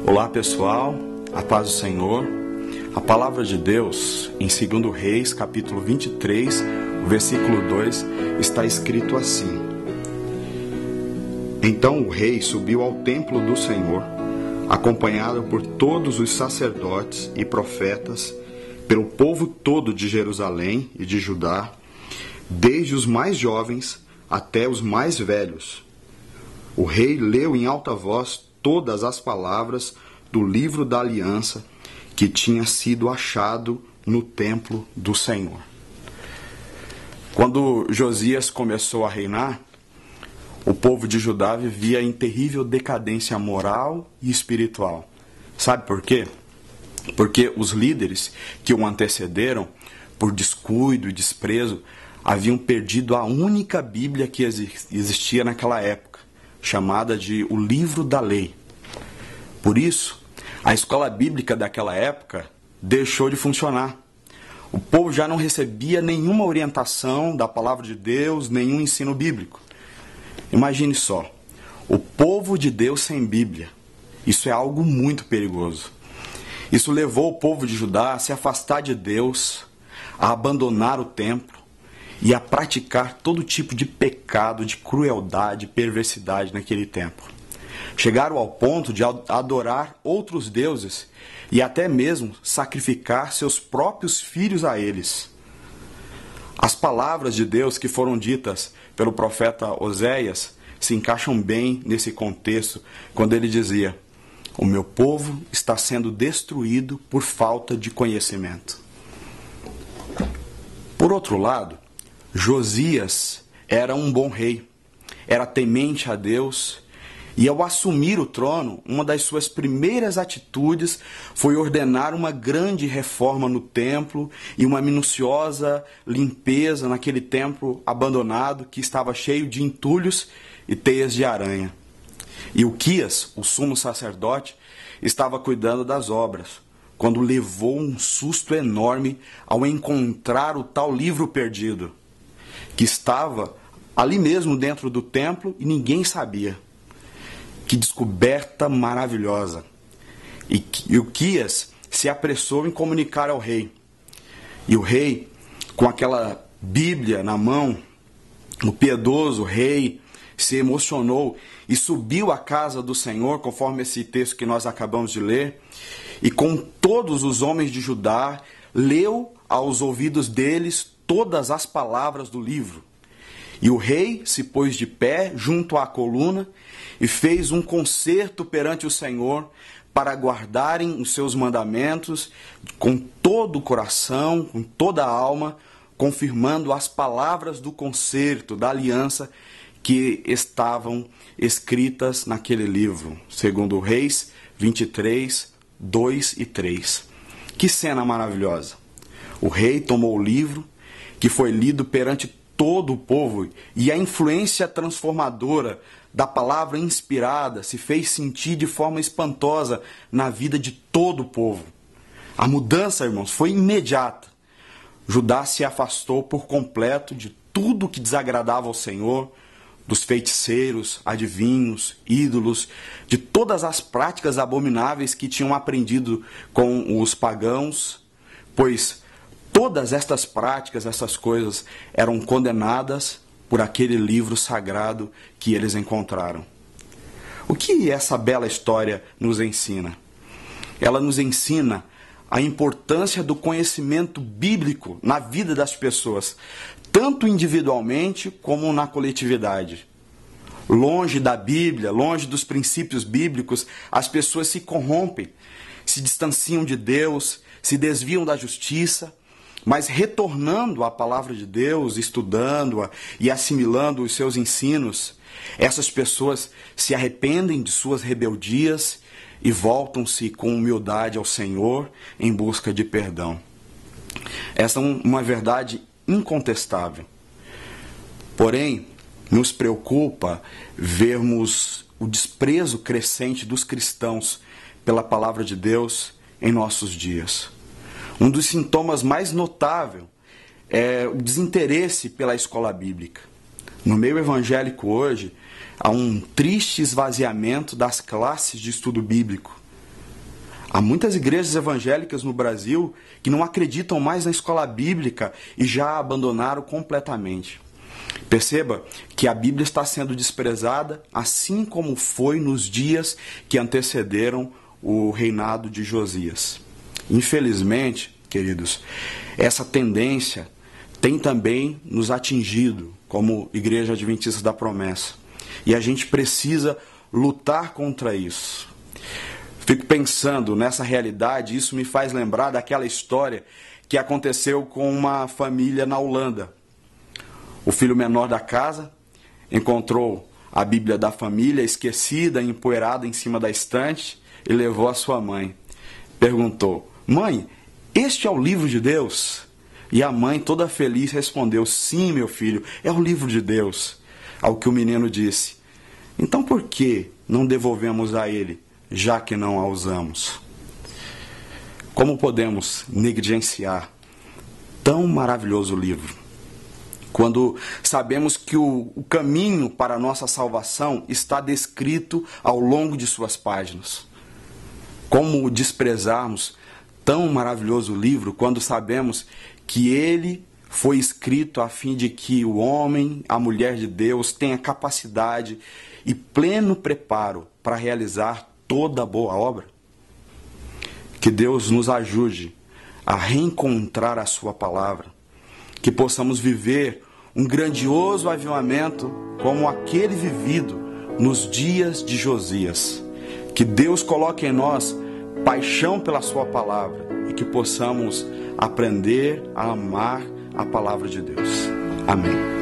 Olá pessoal, a paz do Senhor. A palavra de Deus em 2 Reis, capítulo 23, o versículo 2, está escrito assim: Então o rei subiu ao templo do Senhor, acompanhado por todos os sacerdotes e profetas, pelo povo todo de Jerusalém e de Judá, desde os mais jovens até os mais velhos. O rei leu em alta voz todas as palavras do livro da aliança que tinha sido achado no templo do Senhor. Quando Josias começou a reinar, o povo de Judá vivia em terrível decadência moral e espiritual. Sabe por quê? Porque os líderes que o antecederam, por descuido e desprezo, haviam perdido a única Bíblia que existia naquela época, chamada de o Livro da Lei. Por isso, a escola bíblica daquela época deixou de funcionar. O povo já não recebia nenhuma orientação da palavra de Deus, nenhum ensino bíblico. Imagine só, o povo de Deus sem Bíblia. Isso é algo muito perigoso. Isso levou o povo de Judá a se afastar de Deus, a abandonar o templo e a praticar todo tipo de pecado, de crueldade, perversidade naquele tempo. Chegaram ao ponto de adorar outros deuses e até mesmo sacrificar seus próprios filhos a eles. As palavras de Deus que foram ditas pelo profeta Oséias se encaixam bem nesse contexto, quando ele dizia: o meu povo está sendo destruído por falta de conhecimento. Por outro lado, Josias era um bom rei, era temente a Deus, e ao assumir o trono, uma das suas primeiras atitudes foi ordenar uma grande reforma no templo e uma minuciosa limpeza naquele templo abandonado que estava cheio de entulhos e teias de aranha. E Ilquias, o sumo sacerdote, estava cuidando das obras, quando levou um susto enorme ao encontrar o tal livro perdido, que estava ali mesmo dentro do templo e ninguém sabia. Que descoberta maravilhosa! E Ilquias se apressou em comunicar ao rei. E o rei, com aquela Bíblia na mão, o piedoso rei se emocionou e subiu à casa do Senhor, conforme esse texto que nós acabamos de ler, e com todos os homens de Judá, leu aos ouvidos deles todas as palavras do livro. E o rei se pôs de pé junto à coluna e fez um concerto perante o Senhor para guardarem os seus mandamentos com todo o coração, com toda a alma, confirmando as palavras do concerto, da aliança que estavam escritas naquele livro, segundo Reis 23, 2 e 3. Que cena maravilhosa! O rei tomou o livro, que foi lido perante todo o povo, e a influência transformadora da palavra inspirada se fez sentir de forma espantosa na vida de todo o povo. A mudança, irmãos, foi imediata. Judá se afastou por completo de tudo que desagradava ao Senhor, dos feiticeiros, adivinhos, ídolos, de todas as práticas abomináveis que tinham aprendido com os pagãos, pois todas estas práticas, essas coisas, eram condenadas por aquele livro sagrado que eles encontraram. O que essa bela história nos ensina? Ela nos ensina a importância do conhecimento bíblico na vida das pessoas, tanto individualmente como na coletividade. Longe da Bíblia, longe dos princípios bíblicos, as pessoas se corrompem, se distanciam de Deus, se desviam da justiça. Mas retornando à palavra de Deus, estudando-a e assimilando os seus ensinos, essas pessoas se arrependem de suas rebeldias e voltam-se com humildade ao Senhor em busca de perdão. Essa é uma verdade incontestável. Porém, nos preocupa vermos o desprezo crescente dos cristãos pela palavra de Deus em nossos dias. Um dos sintomas mais notáveis é o desinteresse pela escola bíblica. No meio evangélico hoje, há um triste esvaziamento das classes de estudo bíblico. Há muitas igrejas evangélicas no Brasil que não acreditam mais na escola bíblica e já a abandonaram completamente. Perceba que a Bíblia está sendo desprezada, assim como foi nos dias que antecederam o reinado de Josias. Infelizmente, queridos, essa tendência tem também nos atingido como Igreja Adventista da Promessa. E a gente precisa lutar contra isso. Fico pensando nessa realidade, isso me faz lembrar daquela história que aconteceu com uma família na Holanda. O filho menor da casa encontrou a Bíblia da família esquecida, empoeirada em cima da estante e levou à sua mãe. Perguntou: mãe, este é o livro de Deus? E a mãe, toda feliz, respondeu: sim, meu filho, é o livro de Deus. Ao que o menino disse: então por que não devolvemos a ele, já que não a usamos? Como podemos negligenciar tão maravilhoso livro, quando sabemos que o caminho para a nossa salvação está descrito ao longo de suas páginas? Como desprezarmos tão maravilhoso livro quando sabemos que ele foi escrito a fim de que o homem, a mulher de Deus, tenha capacidade e pleno preparo para realizar toda boa obra? Que Deus nos ajude a reencontrar a sua palavra, que possamos viver um grandioso avivamento como aquele vivido nos dias de Josias. Que Deus coloque em nós paixão pela sua palavra e que possamos aprender a amar a palavra de Deus. Amém.